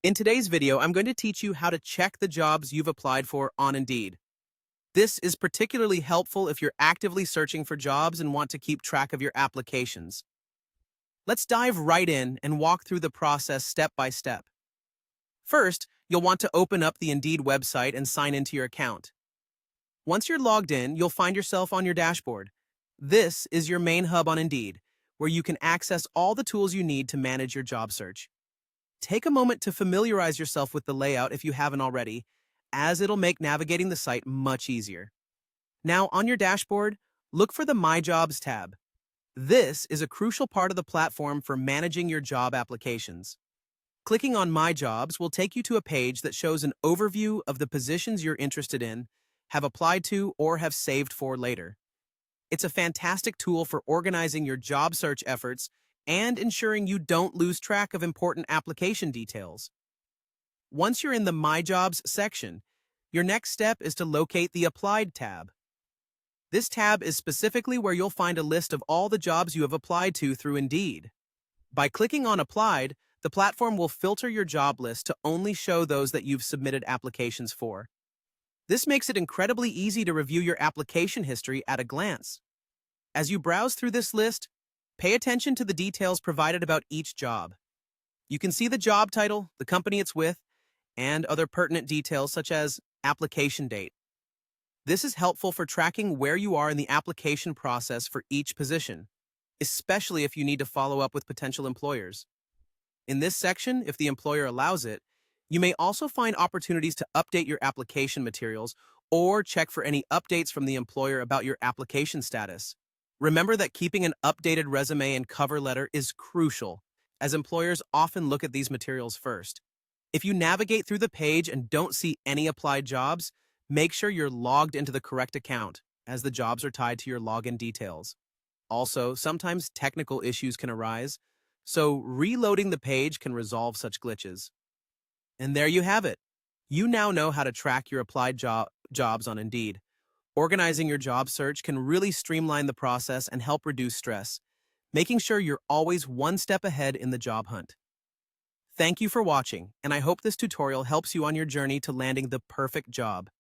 In today's video, I'm going to teach you how to check the jobs you've applied for on Indeed. This is particularly helpful if you're actively searching for jobs and want to keep track of your applications. Let's dive right in and walk through the process step by step. First, you'll want to open up the Indeed website and sign into your account. Once you're logged in, you'll find yourself on your dashboard. This is your main hub on Indeed, where you can access all the tools you need to manage your job search. Take a moment to familiarize yourself with the layout if you haven't already, as it'll make navigating the site much easier. Now, on your dashboard, look for the My Jobs tab. This is a crucial part of the platform for managing your job applications. Clicking on My Jobs will take you to a page that shows an overview of the positions you're interested in, have applied to, or have saved for later. It's a fantastic tool for organizing your job search efforts and ensuring you don't lose track of important application details. Once you're in the My Jobs section, your next step is to locate the Applied tab. This tab is specifically where you'll find a list of all the jobs you have applied to through Indeed. By clicking on Applied, the platform will filter your job list to only show those that you've submitted applications for. This makes it incredibly easy to review your application history at a glance. As you browse through this list, pay attention to the details provided about each job. You can see the job title, the company it's with, and other pertinent details such as application date. This is helpful for tracking where you are in the application process for each position, especially if you need to follow up with potential employers. In this section, if the employer allows it, you may also find opportunities to update your application materials or check for any updates from the employer about your application status. Remember that keeping an updated resume and cover letter is crucial, as employers often look at these materials first. If you navigate through the page and don't see any applied jobs, make sure you're logged into the correct account, as the jobs are tied to your login details. Also, sometimes technical issues can arise, so reloading the page can resolve such glitches. And there you have it. You now know how to track your applied jobs on Indeed. Organizing your job search can really streamline the process and help reduce stress, making sure you're always one step ahead in the job hunt. Thank you for watching, and I hope this tutorial helps you on your journey to landing the perfect job.